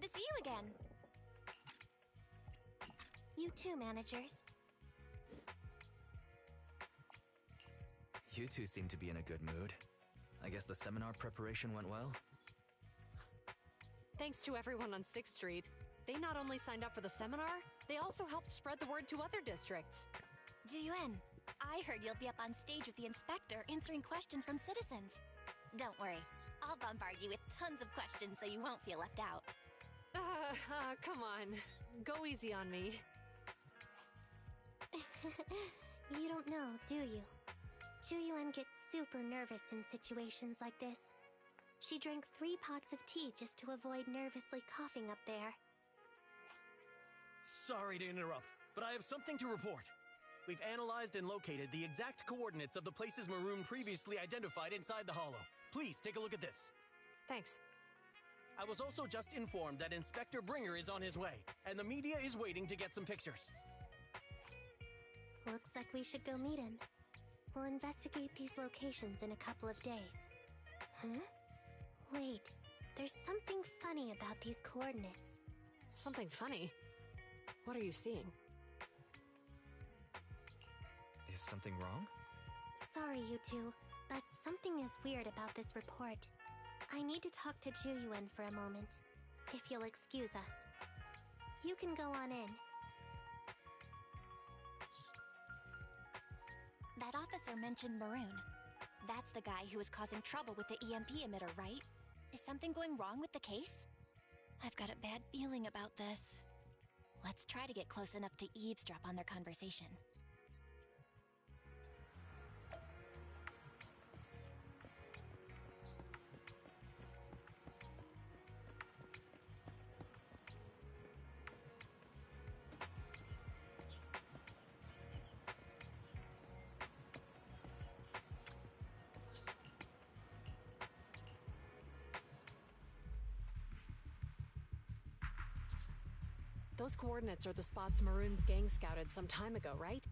to see you again. You too, managers. You two seem to be in a good mood. I guess the seminar preparation went well? Thanks to everyone on 6th Street. They not only signed up for the seminar, they also helped spread the word to other districts. Juyuan, I heard you'll be up on stage with the inspector answering questions from citizens. Don't worry, I'll bombard you with tons of questions so you won't feel left out. Come on. Go easy on me. You don't know, do you? Juyuan gets super nervous in situations like this. She drank 3 pots of tea just to avoid nervously coughing up there. Sorry to interrupt, but I have something to report. We've analyzed and located the exact coordinates of the places Maroon previously identified inside the hollow. Please take a look at this. Thanks. I was also just informed that Inspector Bringer is on his way, and the media is waiting to get some pictures. Looks like we should go meet him. We'll investigate these locations in a couple of days. Wait, there's something funny about these coordinates. Something funny? What are you seeing? Is something wrong? Sorry, you two, but something is weird about this report. I need to talk to Juyuan for a moment, if you'll excuse us. You can go on in. That officer mentioned Maroon. That's the guy who was causing trouble with the EMP emitter, right? Is something going wrong with the case? I've got a bad feeling about this. Let's try to get close enough to eavesdrop on their conversation. Those coordinates are the spots Maroon's gang scouted some time ago, right?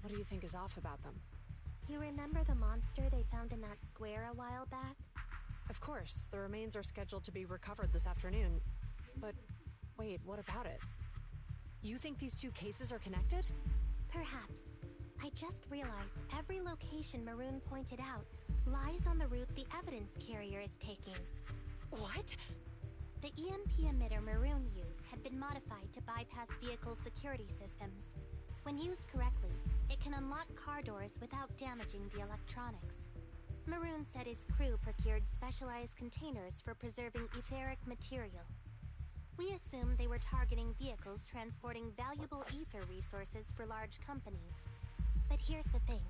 What do you think is off about them? You remember the monster they found in that square a while back? Of course, the remains are scheduled to be recovered this afternoon. But wait, what about it? You think these two cases are connected? Perhaps. I just realized every location Maroon pointed out lies on the route the evidence carrier is taking. What? The EMP emitter Maroon used had been modified to bypass vehicle security systems. When used correctly, it can unlock car doors without damaging the electronics. Maroon said his crew procured specialized containers for preserving etheric material. We assumed they were targeting vehicles transporting valuable ether resources for large companies. But here's the thing.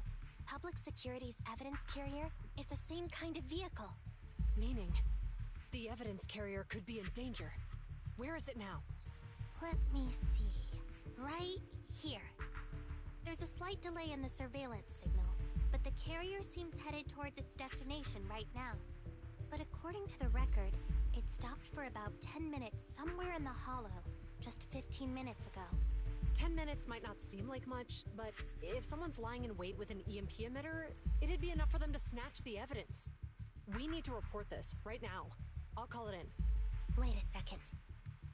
Public Security's evidence carrier is the same kind of vehicle. Meaning, the evidence carrier could be in danger. Where is it now? Let me see. Right here. There's a slight delay in the surveillance signal, but the carrier seems headed towards its destination right now. But according to the record, it stopped for about 10 minutes somewhere in the hollow, just 15 minutes ago. 10 minutes might not seem like much, but if someone's lying in wait with an EMP emitter, it'd be enough for them to snatch the evidence. We need to report this right now. I'll call it in. Wait a second.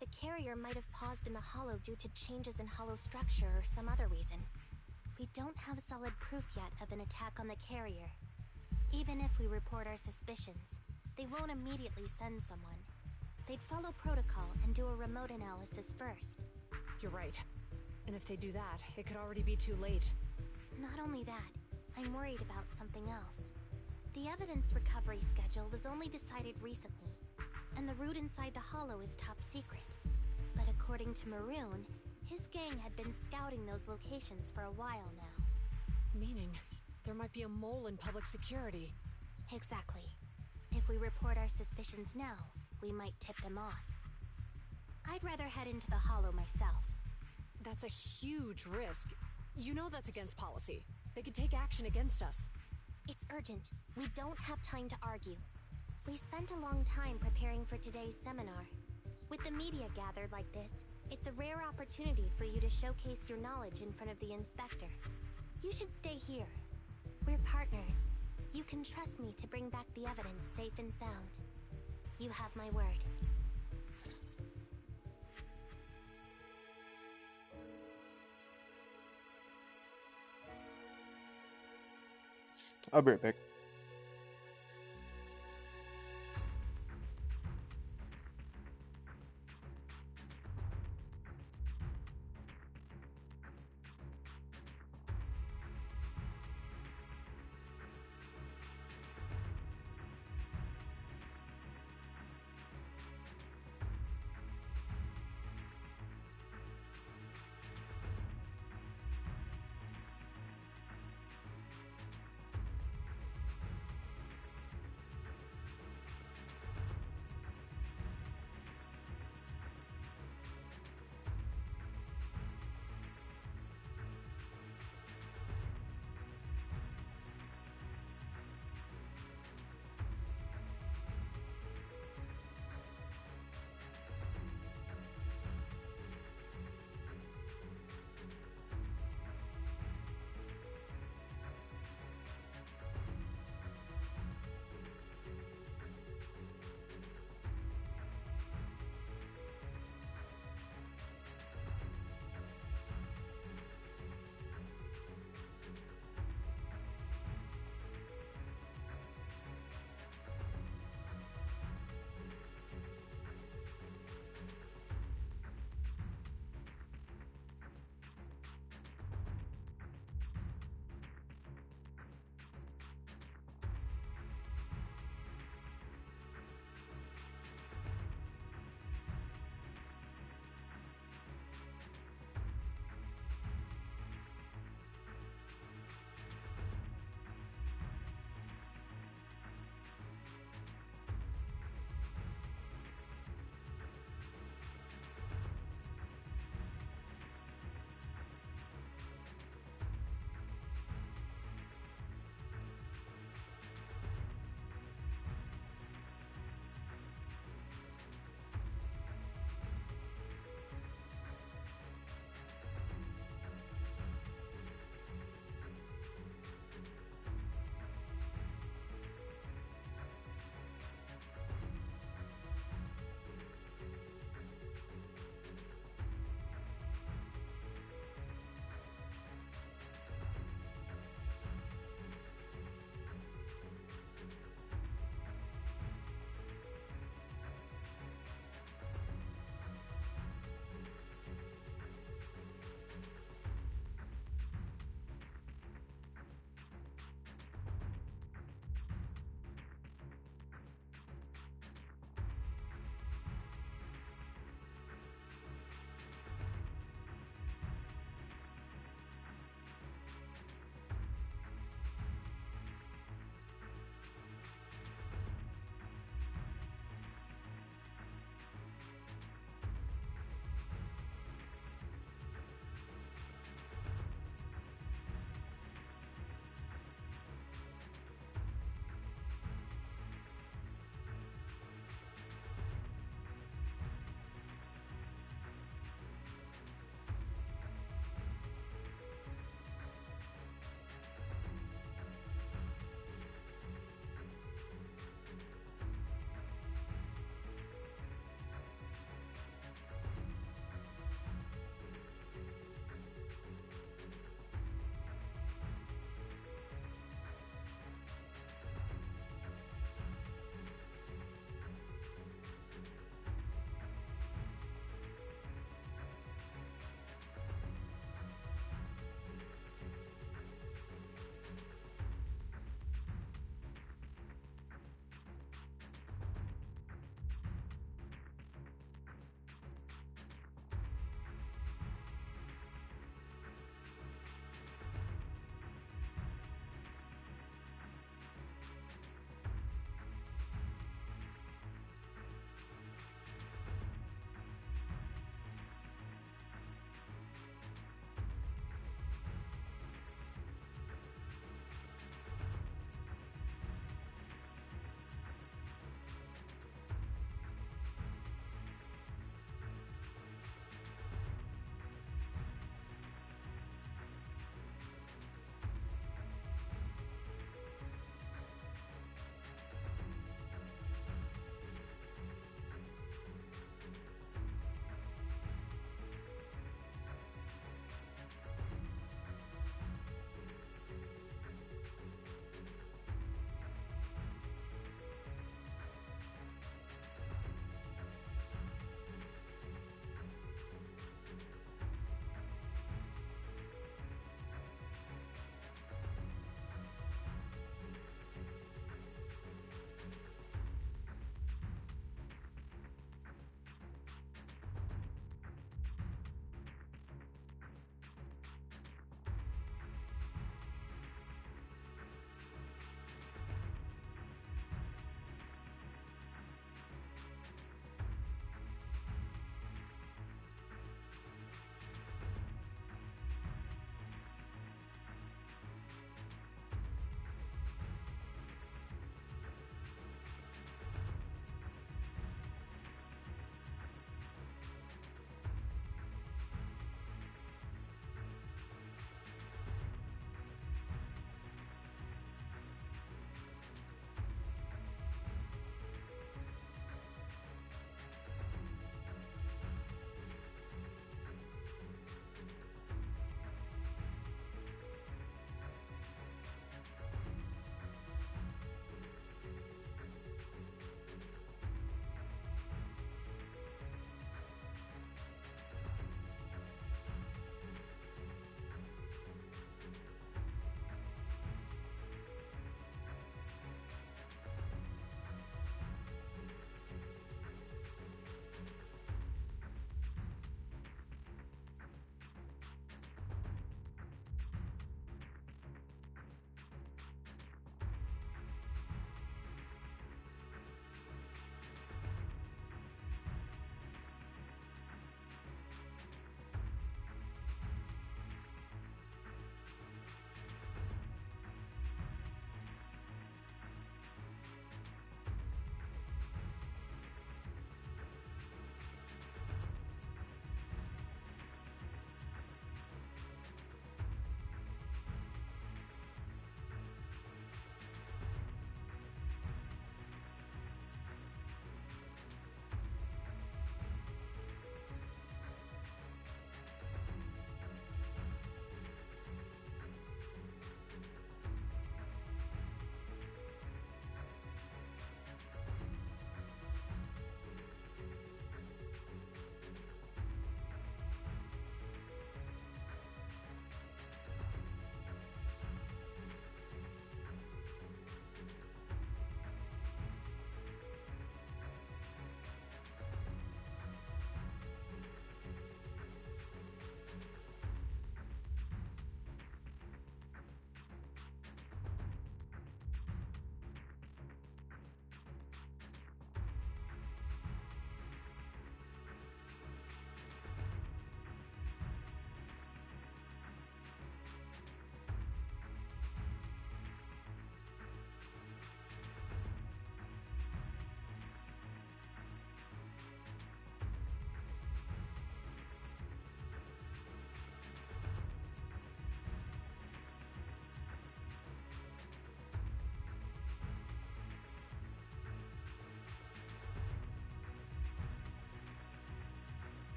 The carrier might have paused in the hollow due to changes in hollow structure or some other reason. We don't have solid proof yet of an attack on the carrier. Even if we report our suspicions, they won't immediately send someone. They'd follow protocol and do a remote analysis first. You're right. And if they do that, it could already be too late. Not only that, I'm worried about something else. The evidence recovery schedule was only decided recently, and the route inside the hollow is top secret. But according to Maroon, his gang had been scouting those locations for a while now. Meaning, there might be a mole in public security. Exactly. If we report our suspicions now, we might tip them off. I'd rather head into the hollow myself. That's a huge risk. You know that's against policy. They could take action against us. It's urgent. We don't have time to argue. We spent a long time preparing for today's seminar. With the media gathered like this, it's a rare opportunity for you to showcase your knowledge in front of the inspector. You should stay here. We're partners. You can trust me to bring back the evidence safe and sound. You have my word. I'll be right back.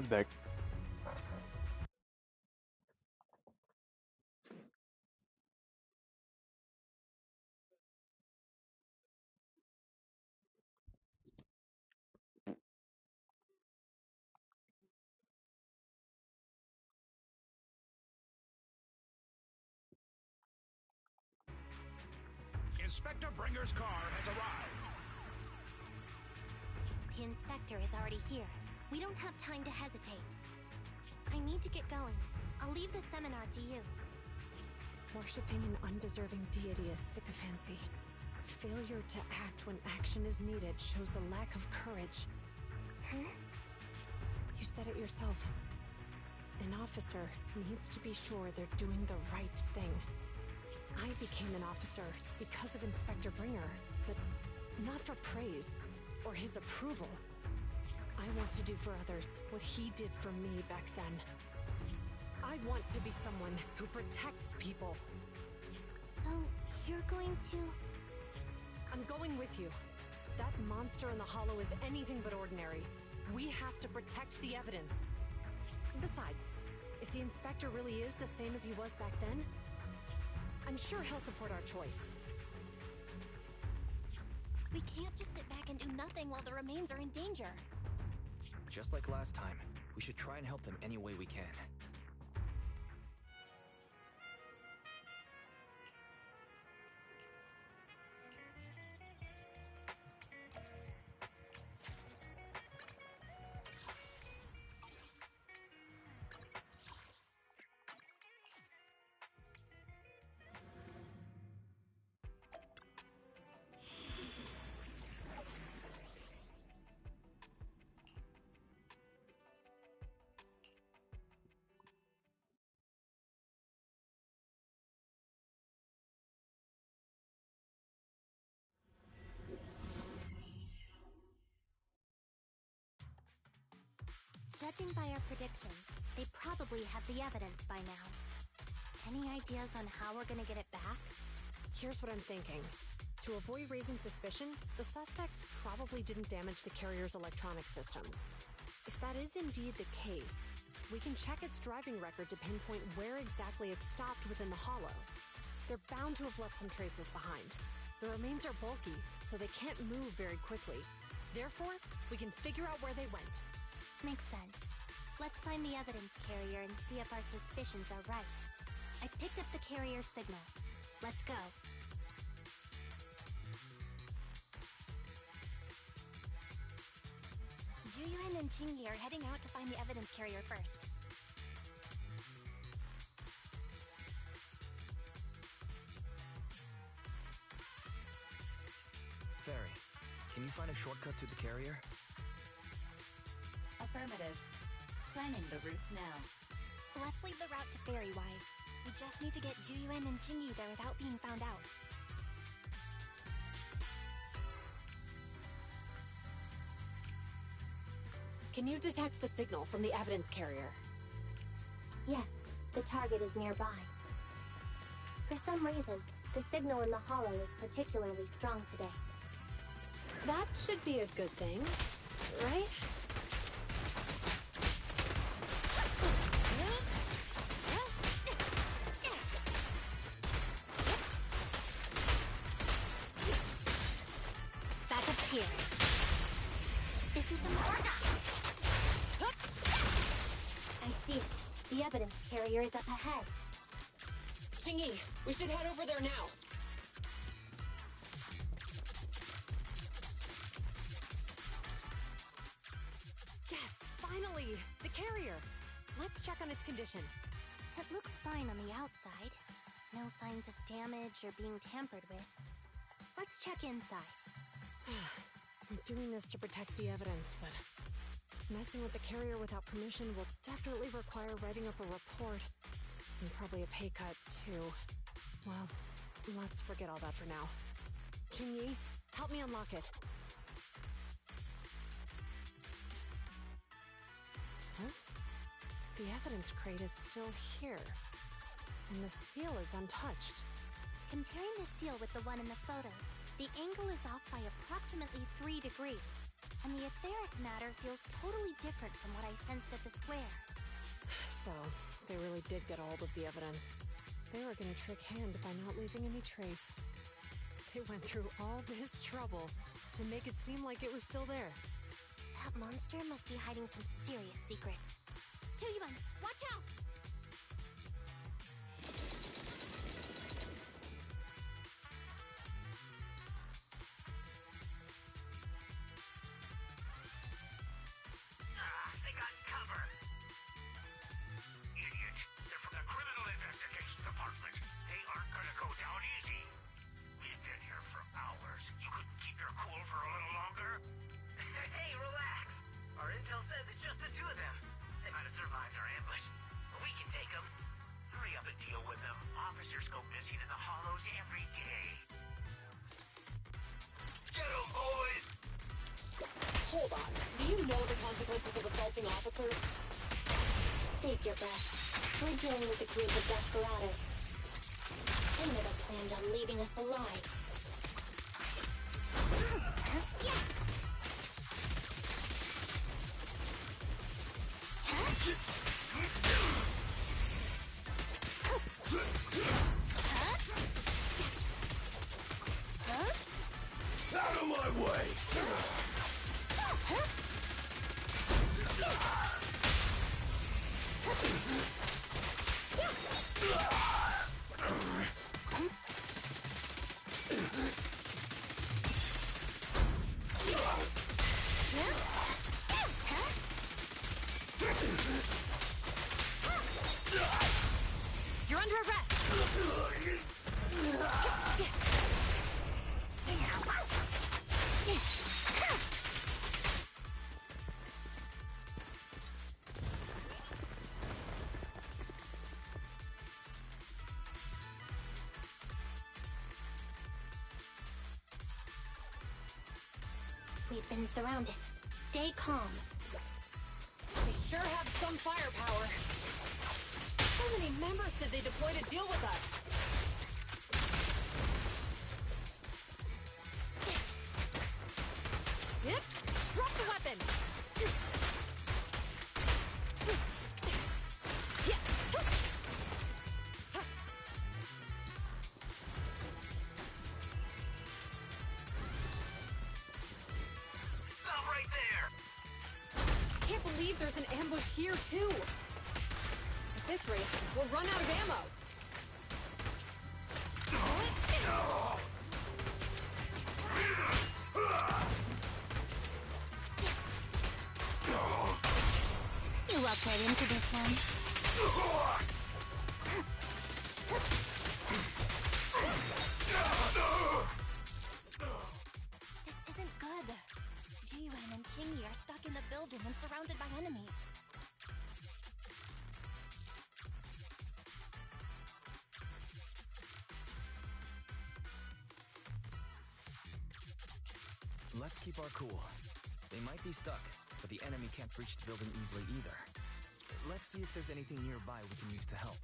deck. Inspector Bringer's car has arrived. The inspector is already here. We don't have time to hesitate. I need to get going. I'll leave the seminar to you. Worshipping an undeserving deity is sycophancy. Failure to act when action is needed shows a lack of courage. Huh? You said it yourself. An officer needs to be sure they're doing the right thing. I became an officer because of Inspector Bringer, but not for praise or his approval. I want to do for others what he did for me back then. I want to be someone who protects people. So, you're going to... I'm going with you. That monster in the hollow is anything but ordinary. We have to protect the evidence. Besides, if the inspector really is the same as he was back then, I'm sure he'll support our choice. We can't just sit back and do nothing while the remains are in danger. Just like last time, we should try and help them any way we can. Judging by our predictions, they probably have the evidence by now. Any ideas on how we're gonna get it back? Here's what I'm thinking. To avoid raising suspicion, the suspects probably didn't damage the carrier's electronic systems. If that is indeed the case, we can check its driving record to pinpoint where exactly it stopped within the hollow. They're bound to have left some traces behind. The remains are bulky, so they can't move very quickly. Therefore, we can figure out where they went. Makes sense. Let's find the evidence carrier and see if our suspicions are right. I picked up the carrier's signal. Let's go. Juyuan and Qingyi are heading out to find the evidence carrier first. Fairy, can you find a shortcut to the carrier? Affirmative. Planning the route now. Let's leave the route to Fairy-wise. We just need to get Juyuan and Qingyi there without being found out. Can you detect the signal from the evidence carrier? Yes, the target is nearby. For some reason, the signal in the hollow is particularly strong today. That should be a good thing, right? Back up here. This is the mark. I see it. The evidence carrier is up ahead. Qingyi, we should head over there now. Yes, finally! The carrier! Let's check on its condition. It looks fine on the outside. No signs of damage or being tampered with. Let's check inside. I'm doing this to protect the evidence, but messing with the carrier without permission will definitely require writing up a report. And probably a pay cut, too. Well, let's forget all that for now. Qingyi, help me unlock it. Huh? The evidence crate is still here. And the seal is untouched. Comparing the seal with the one in the photo, the angle is off by approximately 3 degrees. and the etheric matter feels totally different from what I sensed at the square. So, they really did get a hold of the evidence. They were gonna trick Hand by not leaving any trace. They went through all this trouble to make it seem like it was still there. That monster must be hiding some serious secrets. Juyuan, watch out! They got cover. Idiots. They're from the Criminal Investigation Department. They aren't gonna go down easy. We've been here for hours. You couldn't keep your cool for a little longer? Hey, relax. Our intel says it's just the two of them. They might have survived our ambush, but we can take them. Hurry up and deal with them. Officers go missing in the hollows every day. Get them, boys! Hold on. Do you know the consequences of assaulting officers? Save your breath. We're dealing with a group of desperados. They never planned on leaving us alive. Yeah! Out of my way! You're under arrest! We've been surrounded. Stay calm. They sure have some firepower. How many members did they deploy to deal with us? Yep. Drop the weapon! Stop right there! Can't believe there's an ambush here, too! At this rate, we'll run out of ammo! You walked right into this one. This isn't good. Jiyuan and Qingyi are stuck in the building and surrounded by enemies. Let's keep our cool. They might be stuck, but the enemy can't breach the building easily either. Let's see if there's anything nearby we can use to help.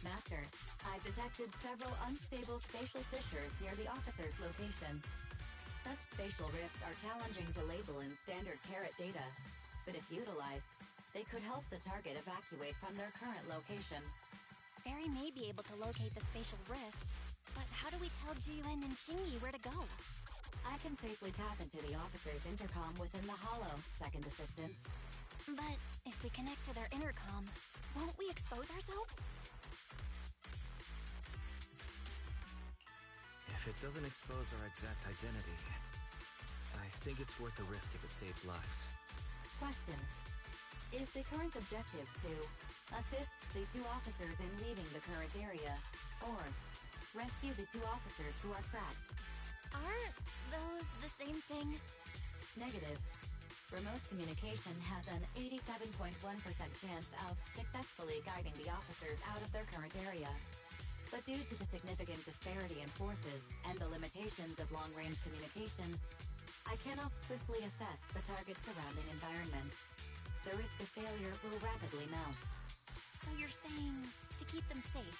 Master, I've detected several unstable spatial fissures near the officer's location. Such spatial rifts are challenging to label in standard carat data, but if utilized, they could help the target evacuate from their current location. Fairy may be able to locate the spatial rifts, but how do we tell Jiyuan and Qingyi where to go? I can safely tap into the officer's intercom within the hollow, Second Assistant. But if we connect to their intercom, won't we expose ourselves? If it doesn't expose our exact identity, I think it's worth the risk if it saves lives. Question. Is the current objective to assist the two officers in leaving the current area, or rescue the two officers who are trapped? Aren't those the same thing? Negative. Remote communication has an 87.1% chance of successfully guiding the officers out of their current area. But due to the significant disparity in forces and the limitations of long-range communication, I cannot swiftly assess the target's surrounding environment. The risk of failure will rapidly mount. So you're saying to keep them safe,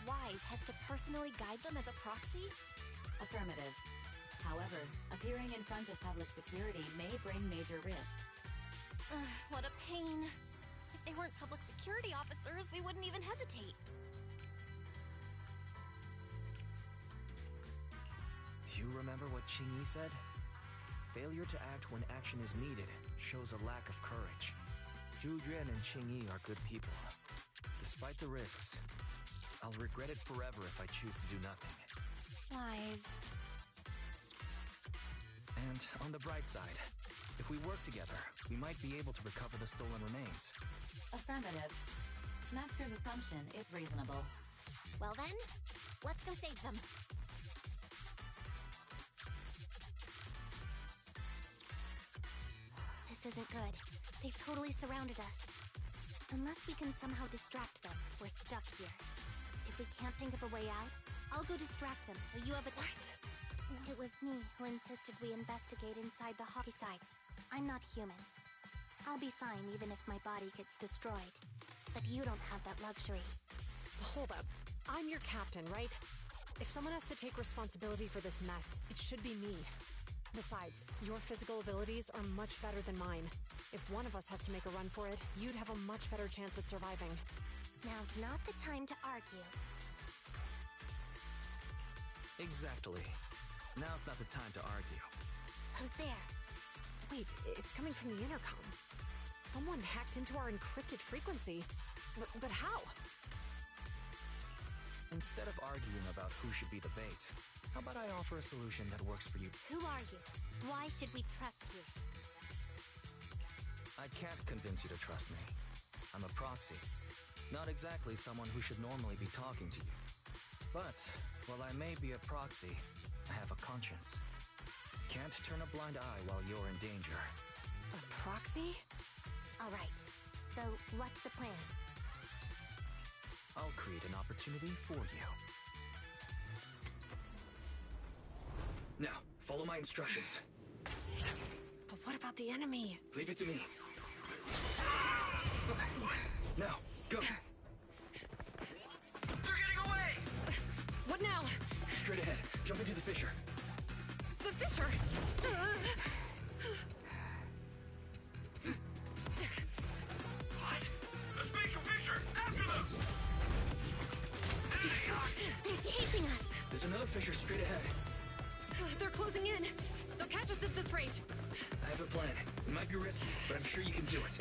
Wise has to personally guide them as a proxy? Affirmative. However, appearing in front of public security may bring major risks. What a pain. If they weren't public security officers, we wouldn't even hesitate. Do you remember what Qingyi said? Failure to act when action is needed shows a lack of courage. Zhu Yuan and Qingyi are good people. Despite the risks, I'll regret it forever if I choose to do nothing. Wise. And on the bright side, if we work together, we might be able to recover the stolen remains. Affirmative. Master's assumption is reasonable. Well then, let's go save them. This isn't good. They've totally surrounded us. Unless we can somehow distract them, we're stuck here. If we can't think of a way out, I'll go distract them so you have a— What? It was me who insisted we investigate inside the hockey sites. I'm not human. I'll be fine even if my body gets destroyed. But you don't have that luxury. Hold up. I'm your captain, right? If someone has to take responsibility for this mess, it should be me. Besides, your physical abilities are much better than mine. If one of us has to make a run for it, you'd have a much better chance at surviving. Now's not the time to argue. Exactly. Now's not the time to argue. Who's there? Wait, it's coming from the intercom. Someone hacked into our encrypted frequency. But how? Instead of arguing about who should be the bait, how about I offer a solution that works for you? Who are you? Why should we trust you? I can't convince you to trust me. I'm a proxy. Not exactly someone who should normally be talking to you. But, while I may be a proxy, I have a conscience. Can't turn a blind eye while you're in danger. A proxy? All right. So, what's the plan? I'll create an opportunity for you. Now, follow my instructions. But what about the enemy? Leave it to me. Now, go. They're getting away! What now? Straight ahead. Jump into the fissure. The fissure! What? The spatial fissure! After them! They're chasing us! There's another fissure straight ahead. They're closing in. They'll catch us at this rate. I have a plan. It might be risky, but I'm sure you can do it.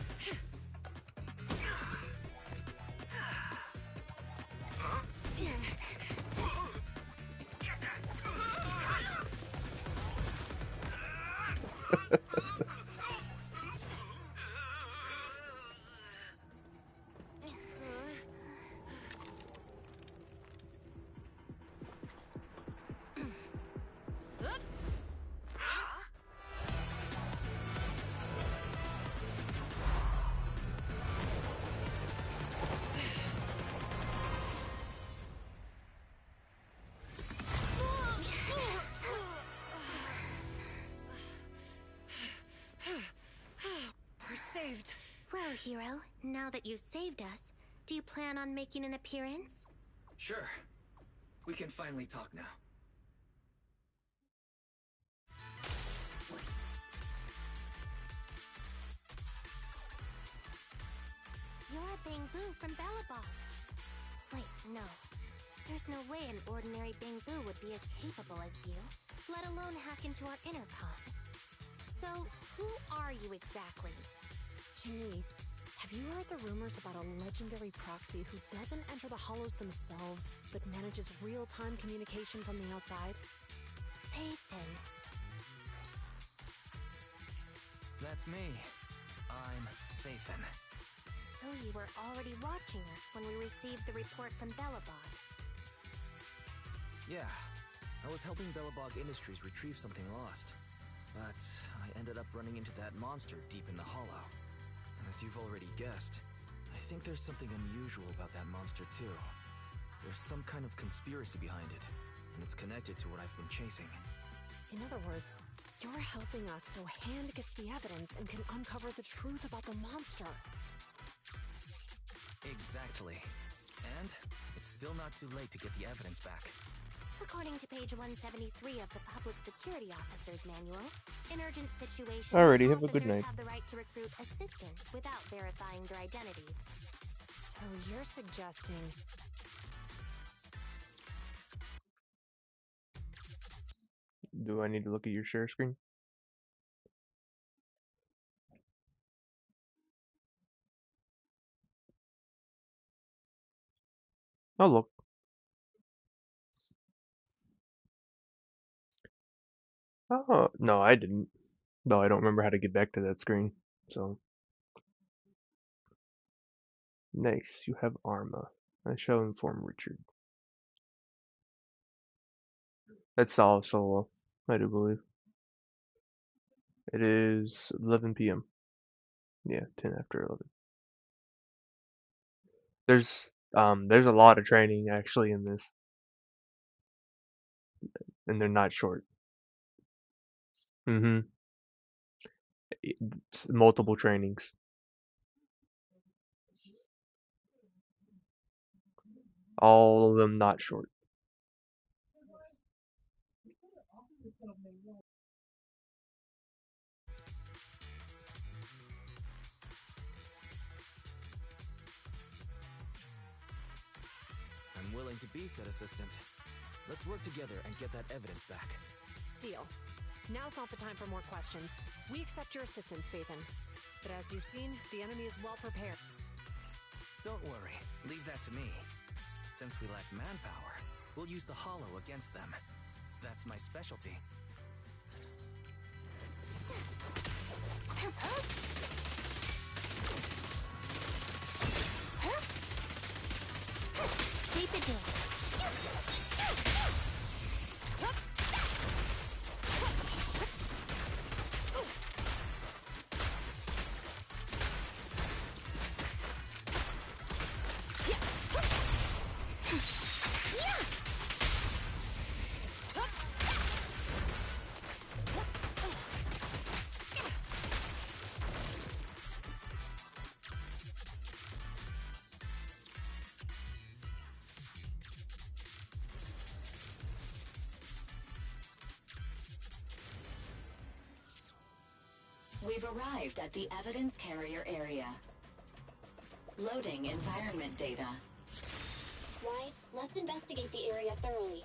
Saved. Well, hero, now that you've saved us, do you plan on making an appearance? Sure. We can finally talk now. You're Bangbu from Bellabog. Wait, no. There's no way an ordinary Bangbu would be as capable as you, let alone hack into our intercom. So, who are you exactly? Qingyi, have you heard the rumors about a legendary proxy who doesn't enter the hollows themselves, but manages real-time communication from the outside? Faithin. That's me. I'm Faithin. So you were already watching us when we received the report from Bellabog. Yeah. I was helping Bellabog Industries retrieve something lost. But I ended up running into that monster deep in the hollow. As you've already guessed, I think there's something unusual about that monster too. There's some kind of conspiracy behind it, and it's connected to what I've been chasing. In other words, you're helping us so Hand gets the evidence and can uncover the truth about the monster. Exactly. And it's still not too late to get the evidence back. According to page 173 of the Public Security Officer's Manual, in urgent situations, Alrighty, have a good officers night. have the right to recruit assistants without verifying their identities. So you're suggesting... Do I need to look at your share screen? Oh, look. Oh, no, I didn't. No, I don't remember how to get back to that screen. So, nice. You have Arma. I shall inform Richard. That's solid solo, I do believe. It is 11 p.m. Yeah, 10 after 11. There's a lot of training actually in this, and they're not short. Mm-hmm. It's multiple trainings. All of them not short. I'm willing to be said assistant. Let's work together and get that evidence back. Deal. Now's not the time for more questions. We accept your assistance, Phaethon. But as you've seen, the enemy is well prepared. Don't worry, leave that to me. Since we lack manpower, we'll use the Hollow against them. That's my specialty. Take the door. We've arrived at the evidence carrier area. Loading environment data. Wise, let's investigate the area thoroughly.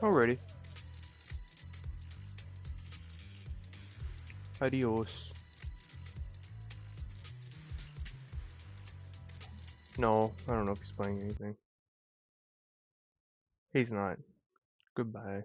Alrighty. Adios. No, I don't know if he's playing anything. He's not. Goodbye.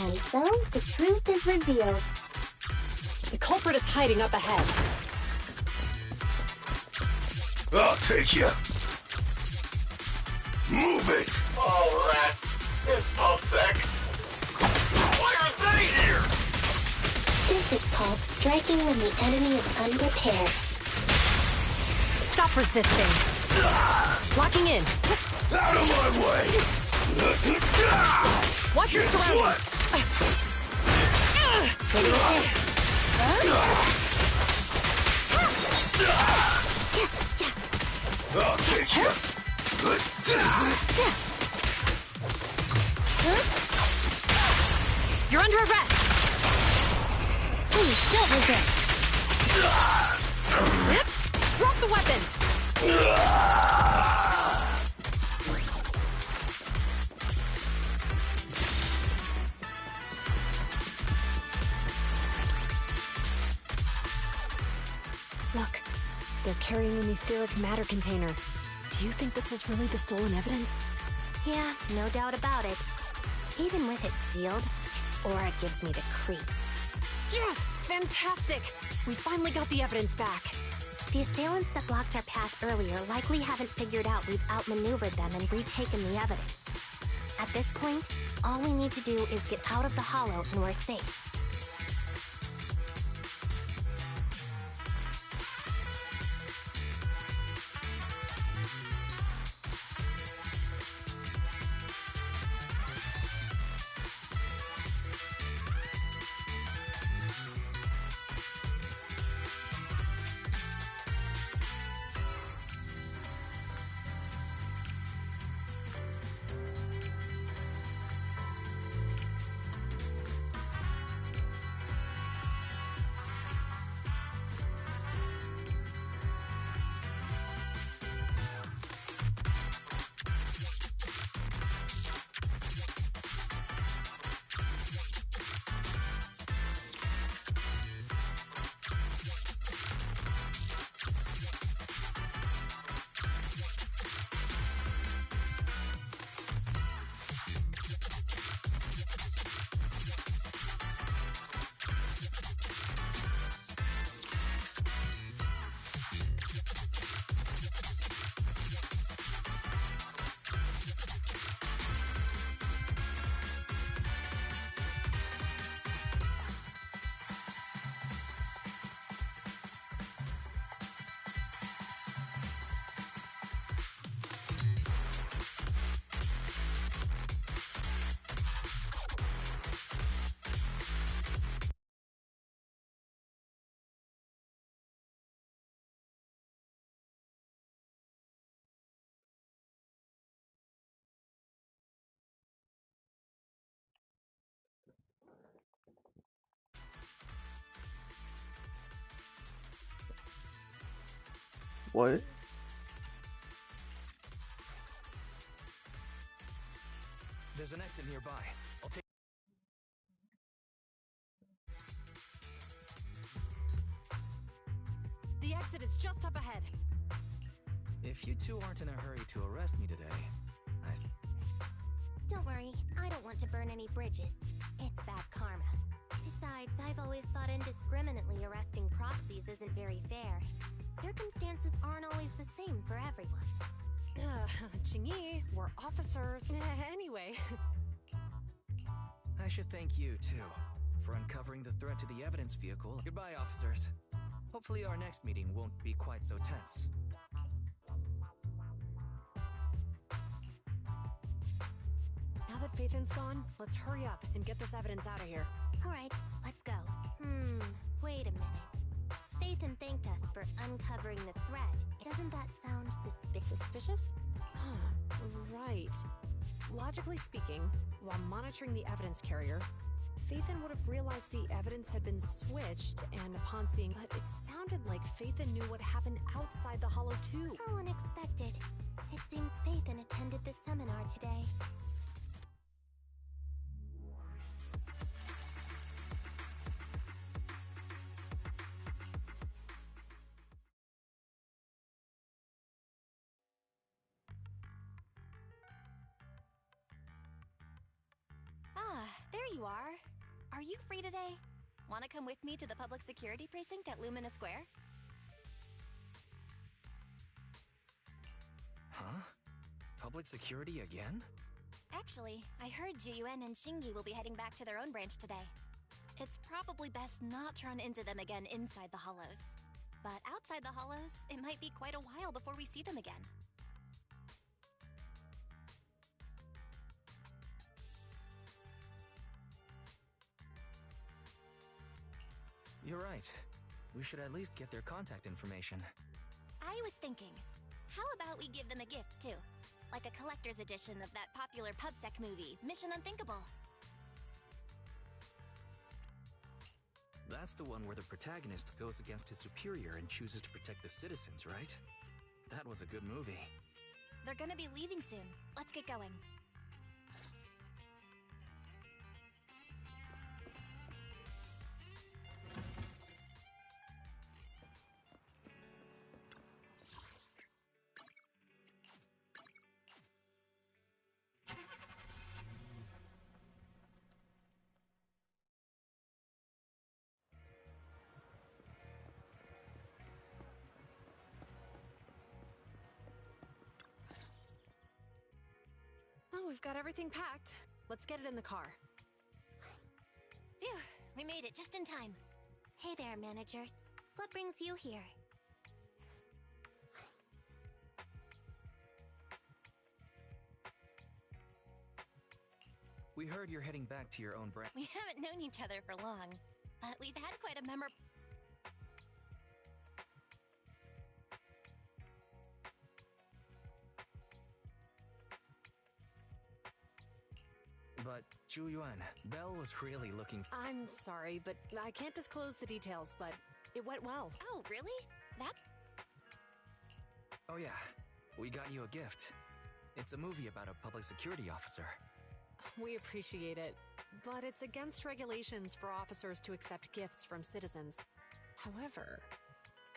And so, the truth is revealed. The culprit is hiding up ahead. I'll take you. Move it! Oh, rats! It's Pulsec! Why are they here? This is called striking when the enemy is unprepared. Stop resisting. Locking in. Out of my way! Watch your surroundings. I'll take you. You're under arrest. Please, don't resist. Drop the weapon. Look, they're carrying an etheric matter container. Do you think this is really the stolen evidence? Yeah, no doubt about it. Even with it sealed, its aura gives me the creeps. Yes! Fantastic! We finally got the evidence back. The assailants that blocked our path earlier likely haven't figured out we've outmaneuvered them and retaken the evidence. At this point, all we need to do is get out of the hollow and we're safe. What? There's an exit nearby. I'll take. The exit is just up ahead. If you two aren't in a hurry to arrest me today, Don't worry, I don't want to burn any bridges. It's bad karma. Besides, I've always thought indiscriminately arresting proxies isn't very fair. Circumstances aren't always the same for everyone. Chingy, we're officers. Anyway. I should thank you, too, for uncovering the threat to the evidence vehicle. Goodbye, officers. Hopefully our next meeting won't be quite so tense. Now that Phaethan's gone, let's hurry up and get this evidence out of here. Alright, let's go. Wait a minute. Phaethan thanked us for uncovering the threat. Doesn't that sound suspicious? Suspicious? Right. Logically speaking, while monitoring the evidence carrier, Phaethan would have realized the evidence had been switched, and upon seeing it, it sounded like Phaethan knew what happened outside the Hollow too. How unexpected. It seems Phaethan attended the seminar today. There you are. Are you free today? Want to come with me to the public security precinct at Lumina Square? Huh? Public security again? Actually, I heard Juyuan and Shingi will be heading back to their own branch today. It's probably best not to run into them again inside the Hollows. But outside the Hollows, it might be quite a while before we see them again. You're right. We should at least get their contact information. I was thinking, how about we give them a gift too? Like a collector's edition of that popular PubSec movie, Mission Unthinkable. That's the one where the protagonist goes against his superior and chooses to protect the citizens, right? That was a good movie. They're gonna be leaving soon. Let's get going. Oh, we've got everything packed. Let's get it in the car. Phew, we made it just in time. Hey there, managers. What brings you here? We heard you're heading back to your own branch. We haven't known each other for long, but we've had quite a But, Juyuan, Belle was really looking I'm sorry, but I can't disclose the details, but it went well. Oh, really? That's... Oh yeah, we got you a gift. It's a movie about a public security officer. We appreciate it, but it's against regulations for officers to accept gifts from citizens. However,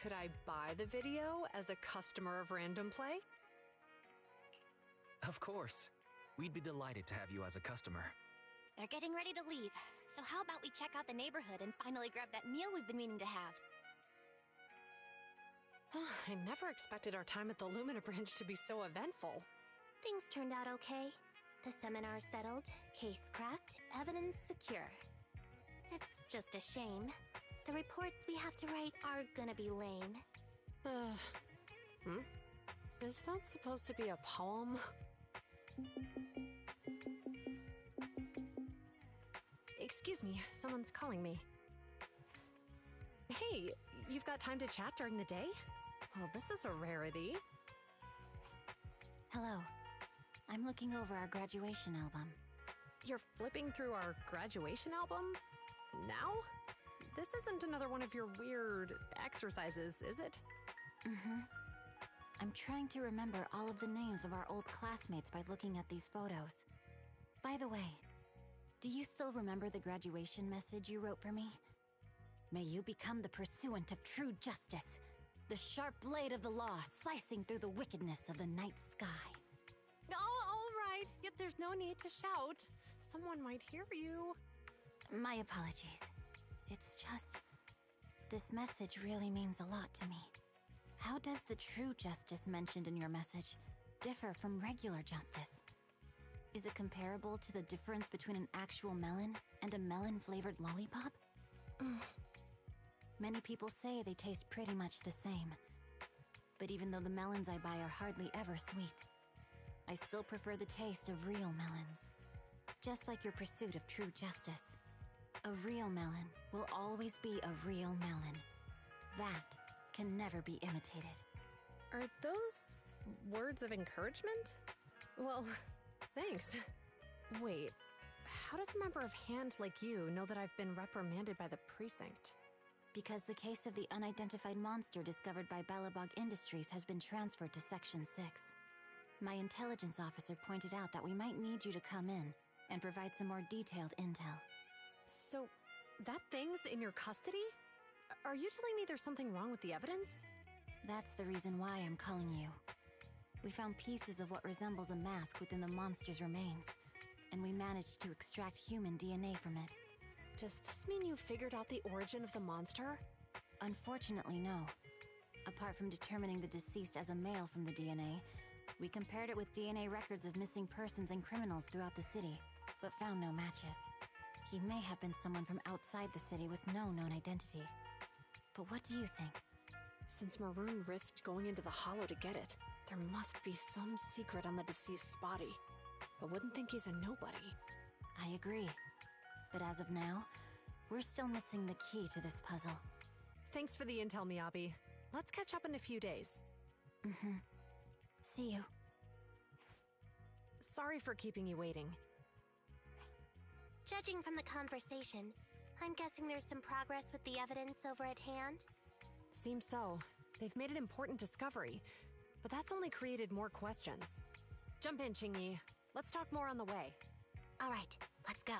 could I buy the video as a customer of Random Play? Of course. We'd be delighted to have you as a customer. They're getting ready to leave, so how about we check out the neighborhood and finally grab that meal we've been meaning to have? I never expected our time at the Lumina branch to be so eventful. Things turned out okay. The seminar settled, case cracked, evidence secure. It's just a shame. The reports we have to write are gonna be lame. Is that supposed to be a poem? Excuse me, someone's calling me. Hey, you've got time to chat during the day? Well, this is a rarity. Hello. I'm looking over our graduation album. You're flipping through our graduation album? Now? This isn't another one of your weird exercises, is it? I'm trying to remember all of the names of our old classmates by looking at these photos. By the way, do you still remember the graduation message you wrote for me? May you become the pursuant of true justice, the sharp blade of the law slicing through the wickedness of the night sky. Oh, all right. Yet there's no need to shout. Someone might hear you. My apologies. It's just... this message really means a lot to me. How does the true justice mentioned in your message differ from regular justice? Is it comparable to the difference between an actual melon and a melon-flavored lollipop? Many people say they taste pretty much the same. But even though the melons I buy are hardly ever sweet, I still prefer the taste of real melons. Just like your pursuit of true justice. A real melon will always be a real melon. That can never be imitated. Are those words of encouragement? Well, thanks. Wait, how does a member of Hand like you know that I've been reprimanded by the precinct? Because the case of the unidentified monster discovered by Belobog Industries has been transferred to Section 6. My intelligence officer pointed out that we might need you to come in and provide some more detailed intel. So, that thing's in your custody? Are you telling me there's something wrong with the evidence? That's the reason why I'm calling you. We found pieces of what resembles a mask within the monster's remains, and we managed to extract human DNA from it. Does this mean you figured out the origin of the monster? Unfortunately, no. Apart from determining the deceased as a male from the DNA, we compared it with DNA records of missing persons and criminals throughout the city, but found no matches. He may have been someone from outside the city with no known identity. But what do you think? Since Maroon risked going into the Hollow to get it, there must be some secret on the deceased's body. I wouldn't think he's a nobody. I agree. But as of now, we're still missing the key to this puzzle. Thanks for the intel, Miyabi. Let's catch up in a few days. See you. Sorry for keeping you waiting. Judging from the conversation, I'm guessing there's some progress with the evidence over at Hand? Seems so. They've made an important discovery, but that's only created more questions. Jump in, Qingyi. Let's talk more on the way. All right, let's go.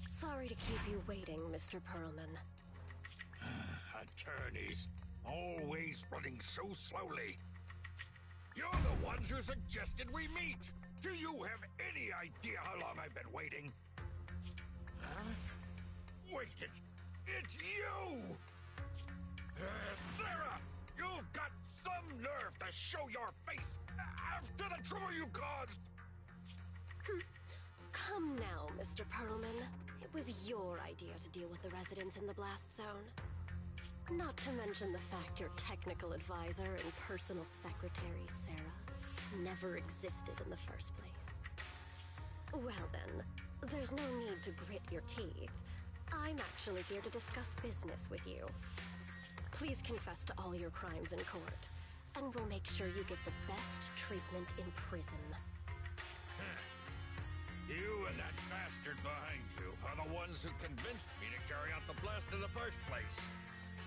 Sorry to keep you waiting, Mr. Perlman. Attorneys, always running so slowly. You're the ones who suggested we meet. Do you have any idea how long I've been waiting? Huh? Wait, it's you! Sarah! You've got some nerve to show your face after the trouble you caused! Come now, Mr. Perlman. It was your idea to deal with the residents in the blast zone. Not to mention the fact your technical advisor and personal secretary, Sarah, never existed in the first place. Well then, there's no need to grit your teeth. I'm actually here to discuss business with you. Please confess to all your crimes in court, and we'll make sure you get the best treatment in prison. You and that bastard behind you are the ones who convinced me to carry out the blast in the first place.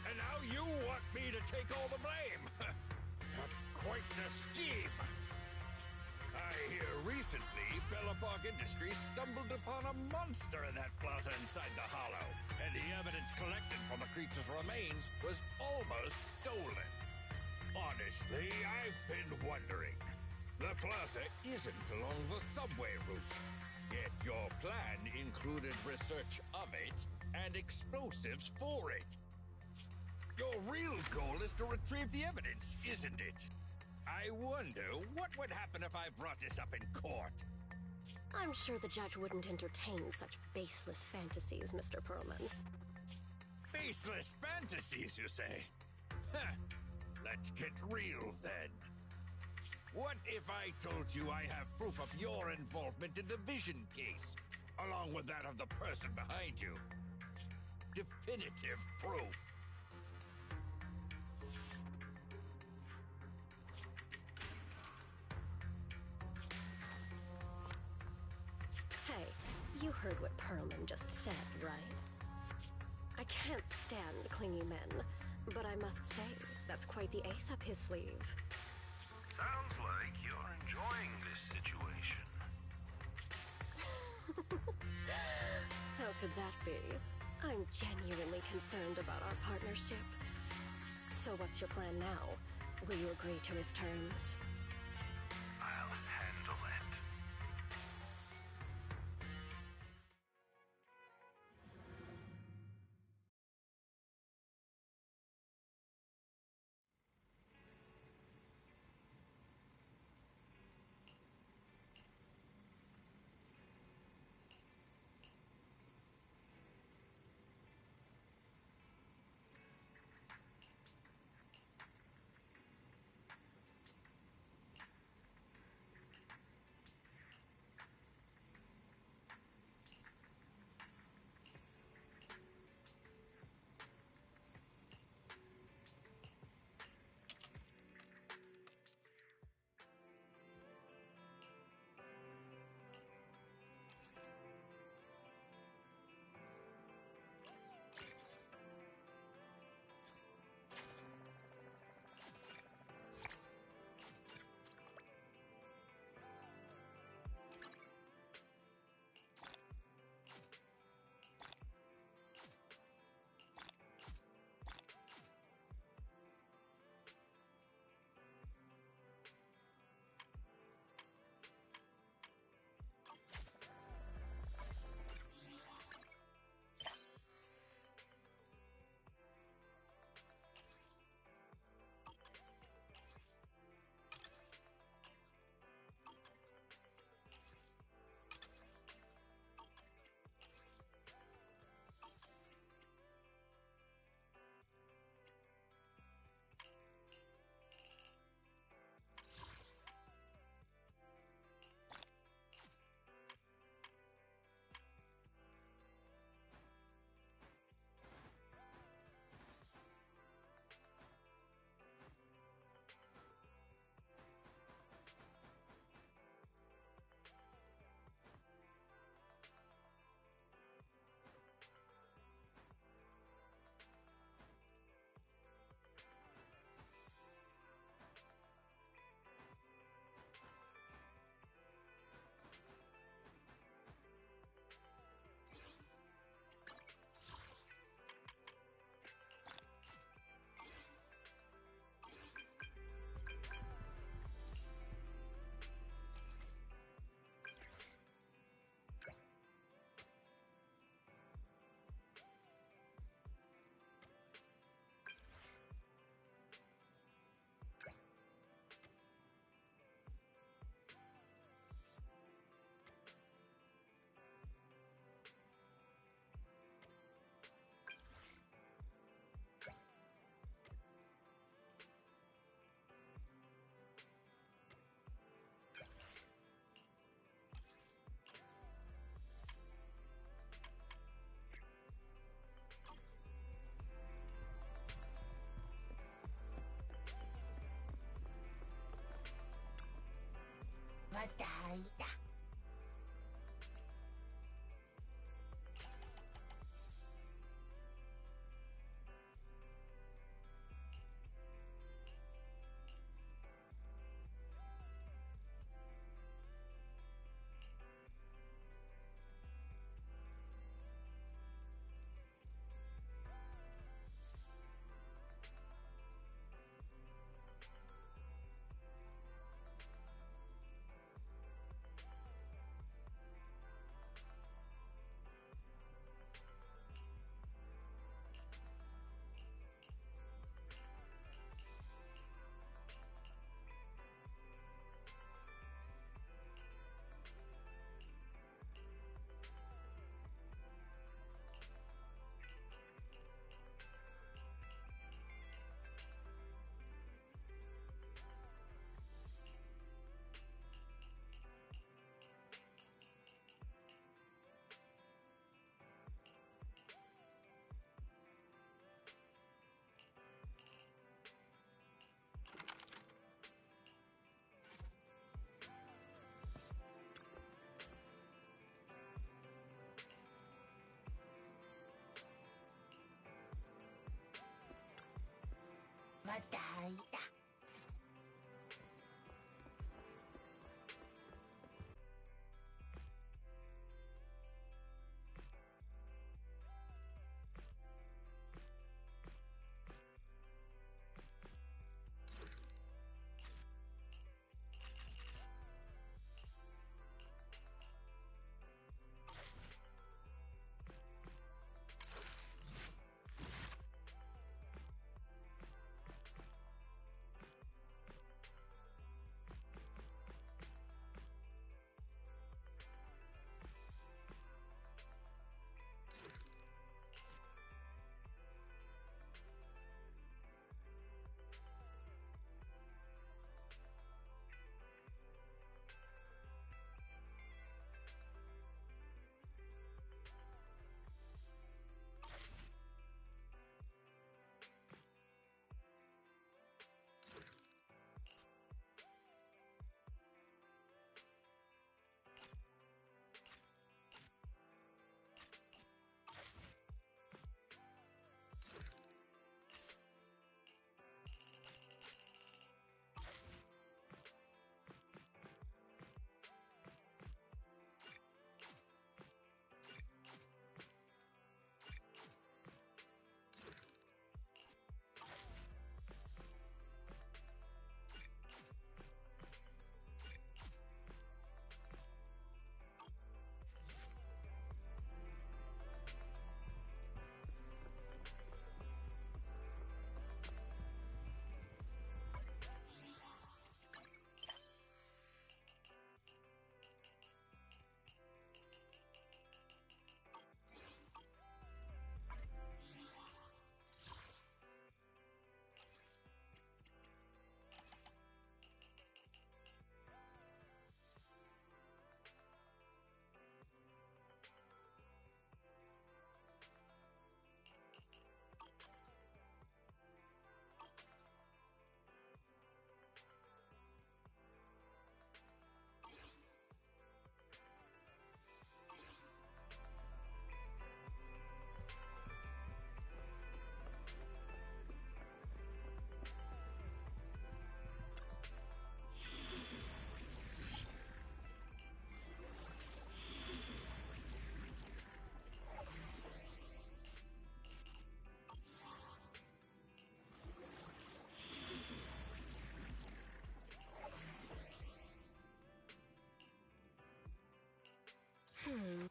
And now you want me to take all the blame. That's quite the scheme. I hear recently Belobog Industries stumbled upon a monster in that plaza inside the Hollow, and the evidence collected from the creature's remains was almost stolen. Honestly, I've been wondering. The plaza isn't along the subway route, yet your plan included research of it and explosives for it. Your real goal is to retrieve the evidence, isn't it? I wonder what would happen if I brought this up in court. I'm sure the judge wouldn't entertain such baseless fantasies, Mr. Perlman. Baseless fantasies, you say? Huh. Let's get real then. What if I told you I have proof of your involvement in the Vision case, along with that of the person behind you? Definitive proof. Hey, you heard what Perlman just said, right? I can't stand clingy men, but I must say, that's quite the ace up his sleeve. Sounds like you're enjoying this situation. How could that be? I'm genuinely concerned about our partnership. So what's your plan now? Will you agree to his terms?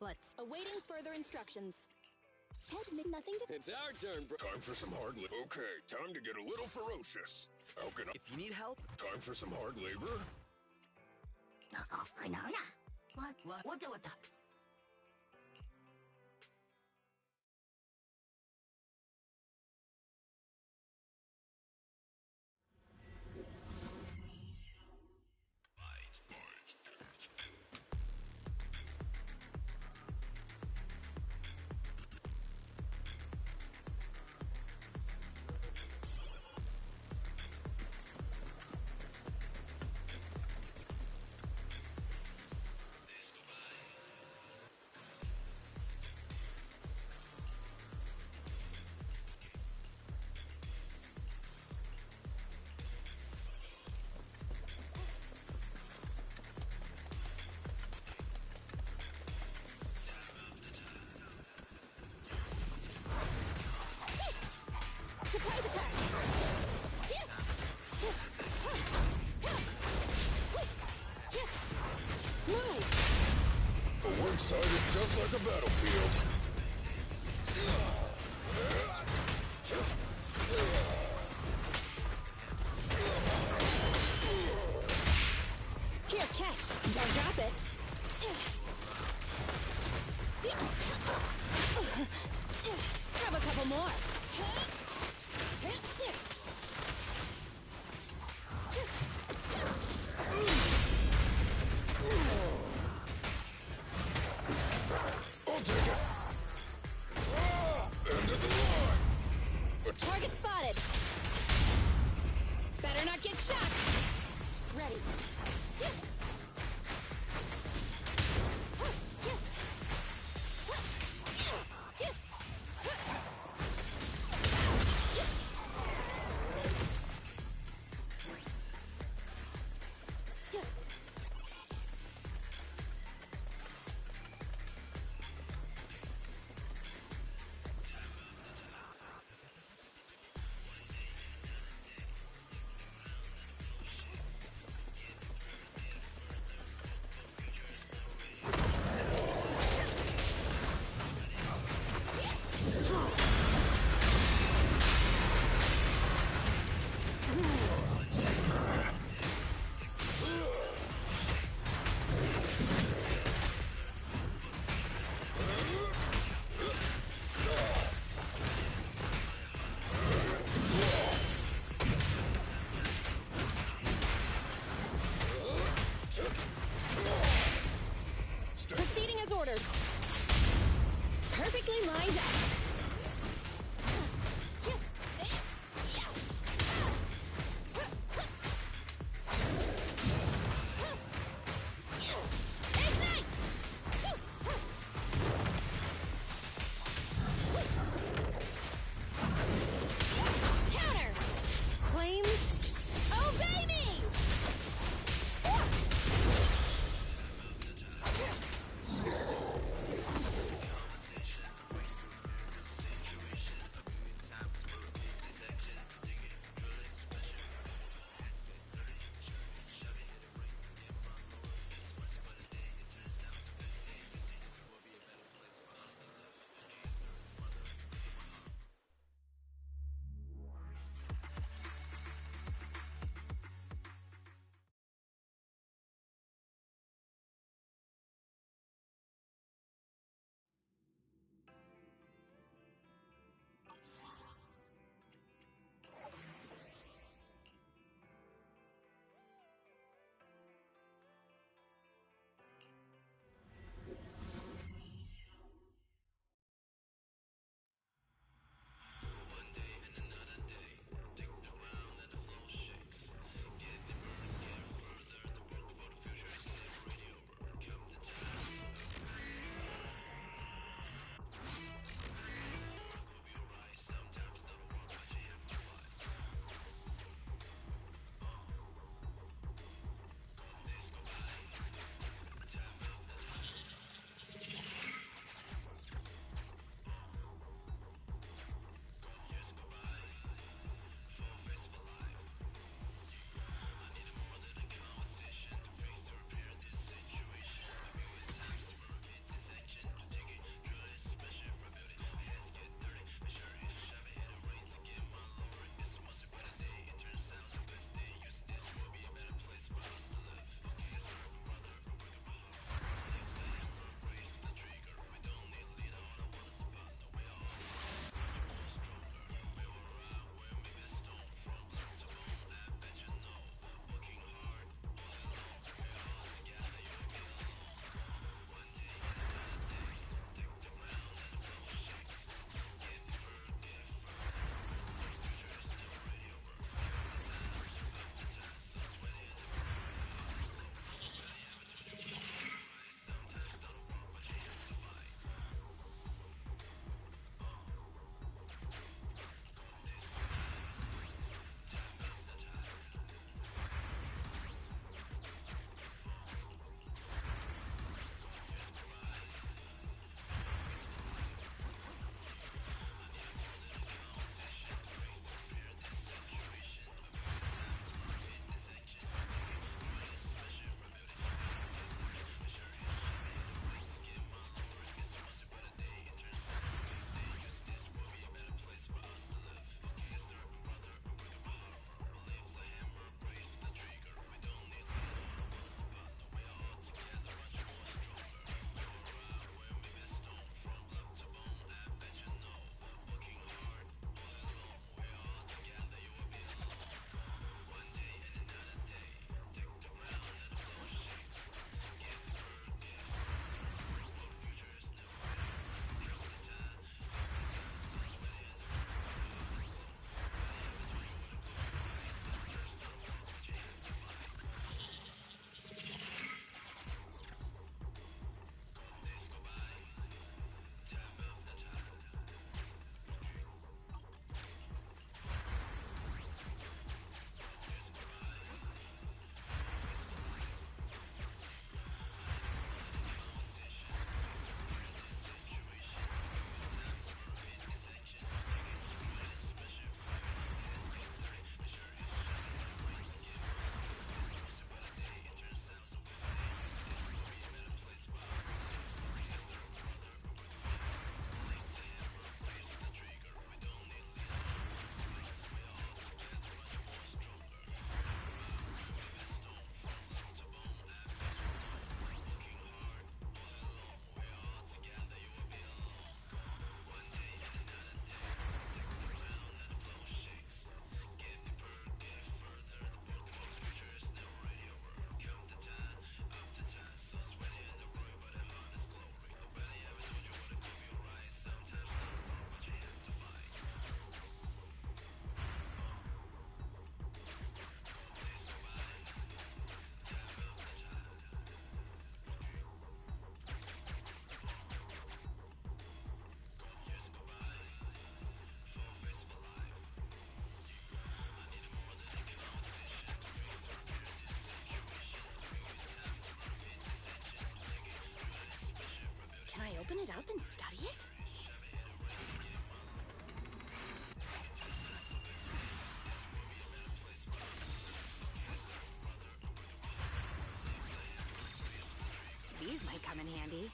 Let's awaiting further instructions. Had nothing to. It's our turn, bro. Time for some hard labor. Okay, time to get a little ferocious. How can I? If you need help, time for some hard labor. What? Surprise attack! The work site is just like a battlefield. Here, catch! Don't drop it! Have a couple more! I'll take it! End of the line! Target spotted! Better not get shocked! Ready. study it? These might come in handy.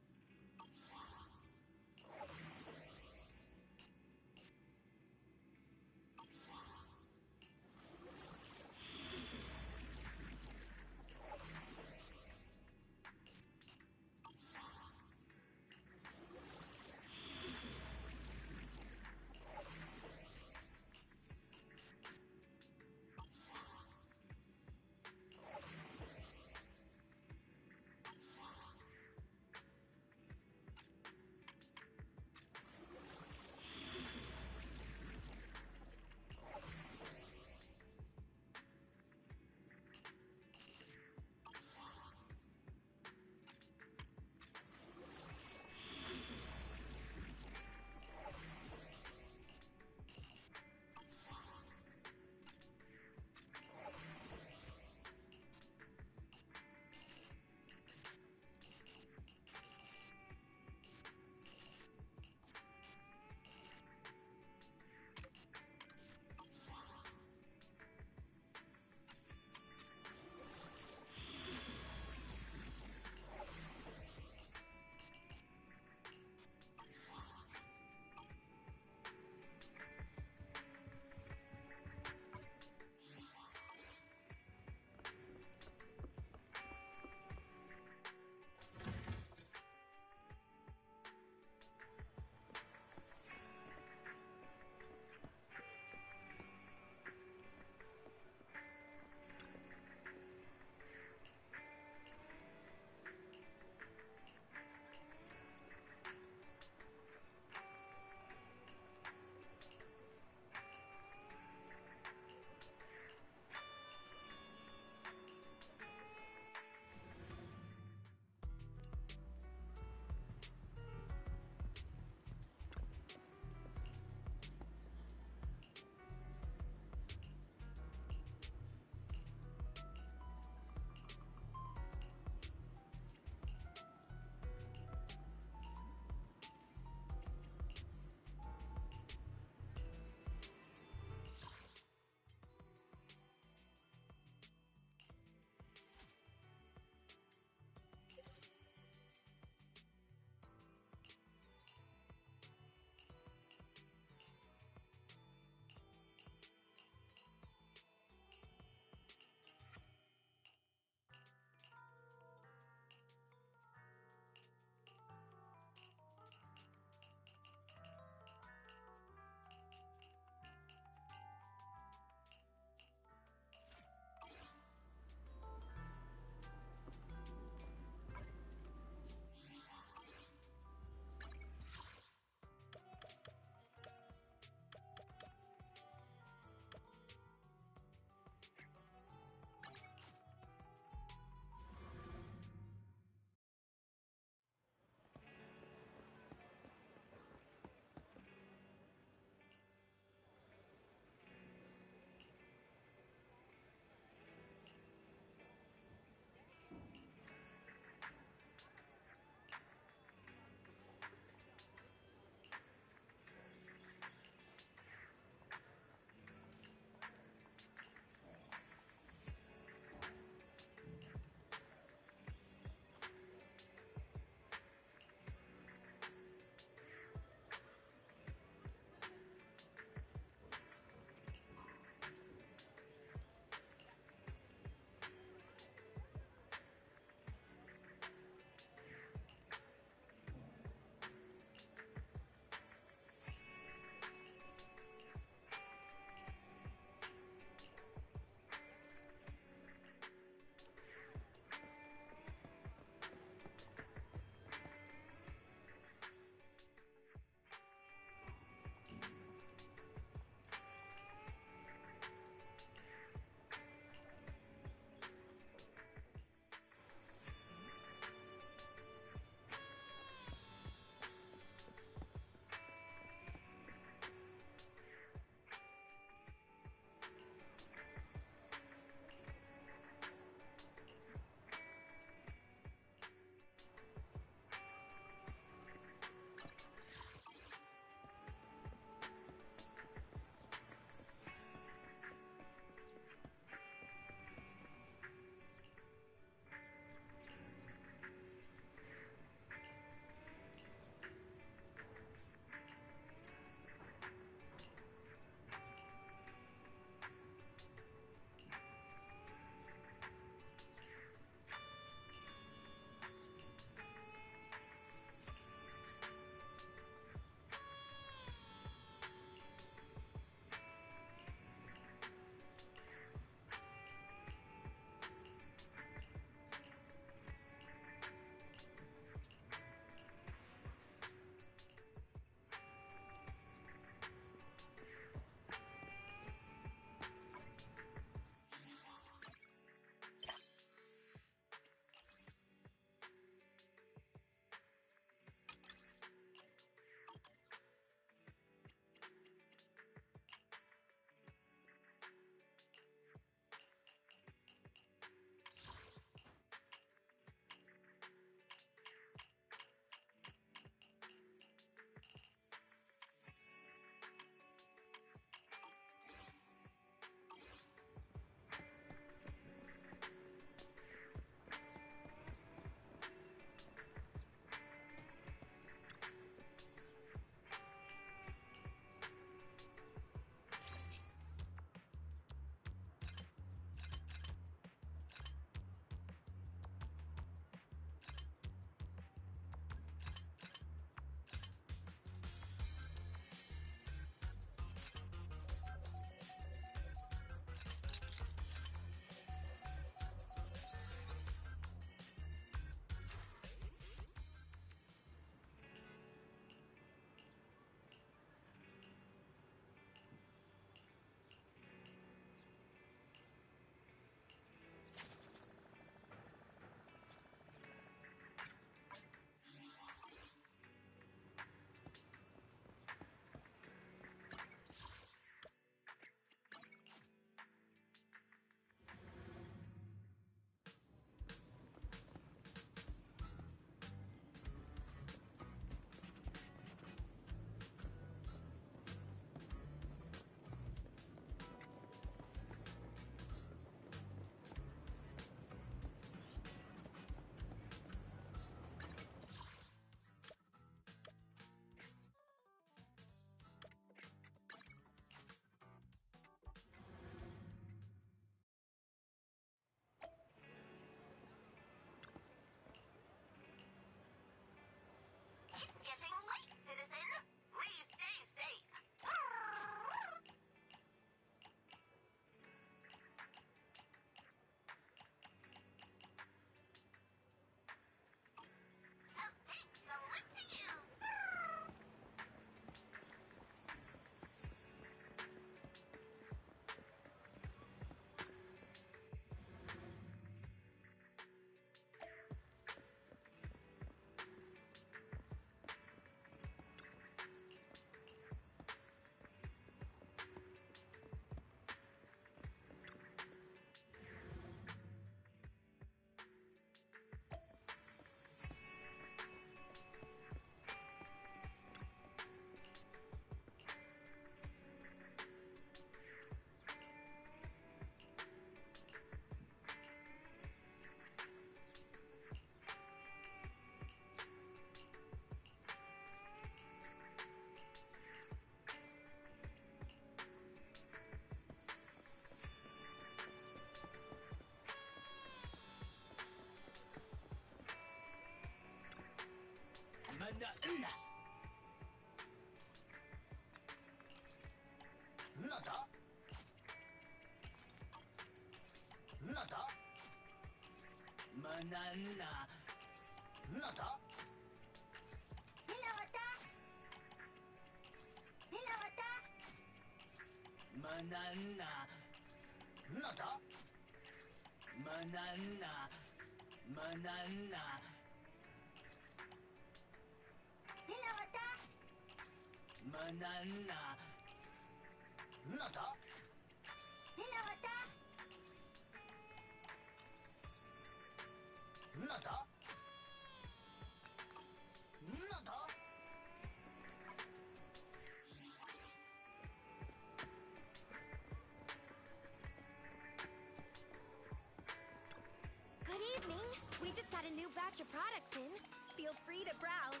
Good evening. We just got a new batch of products in. Feel free to browse.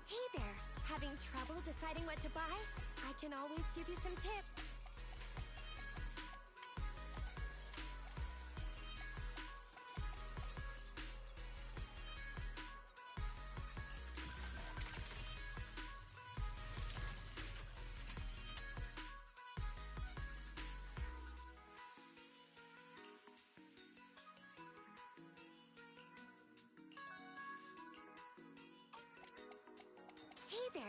Hey there. Having trouble deciding what to buy? I can always give you some tips. Hey there.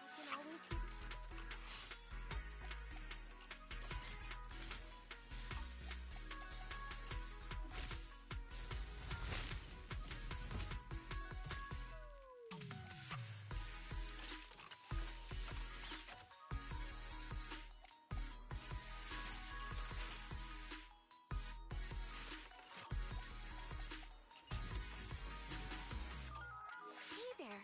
I can always give Hey there.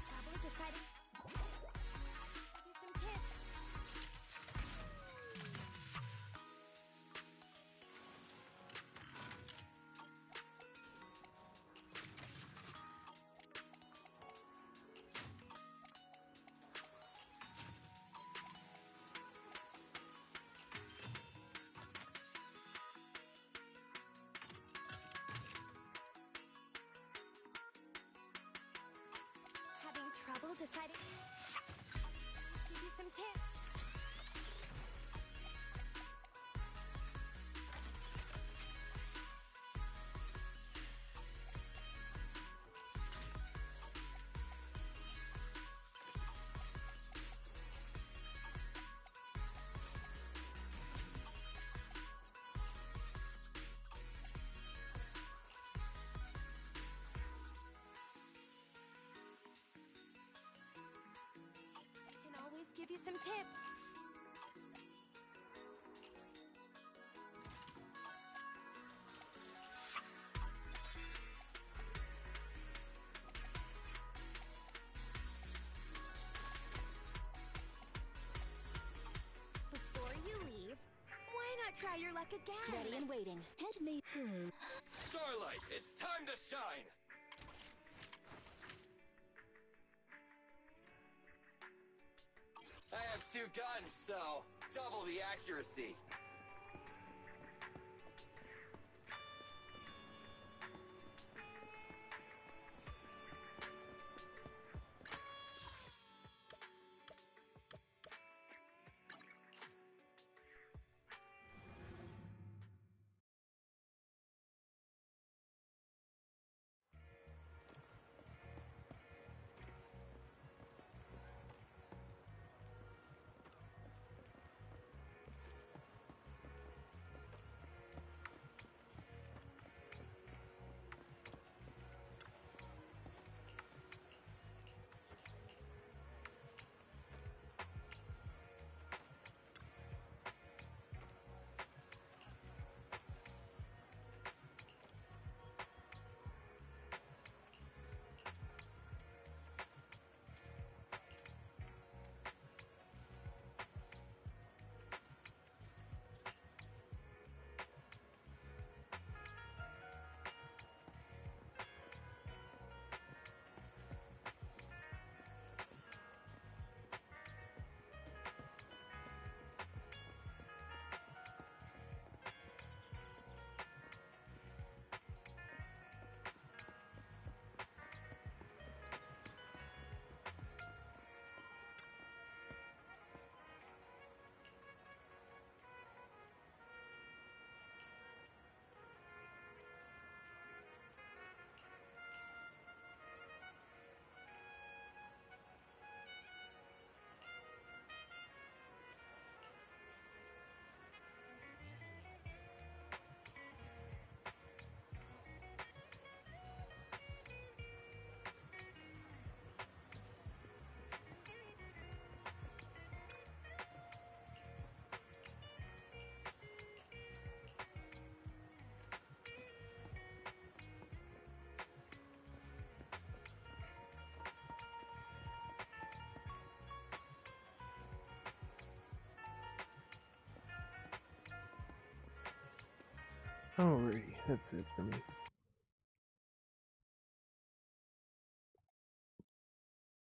Trouble deciding. Give you some tips. Having trouble deciding? Give you some tips. Can always give you some tips. Before you leave, why not try your luck again? Ready and waiting. Head me. Starlight, it's time to shine! I have two guns, so double the accuracy. Alrighty, that's it for me.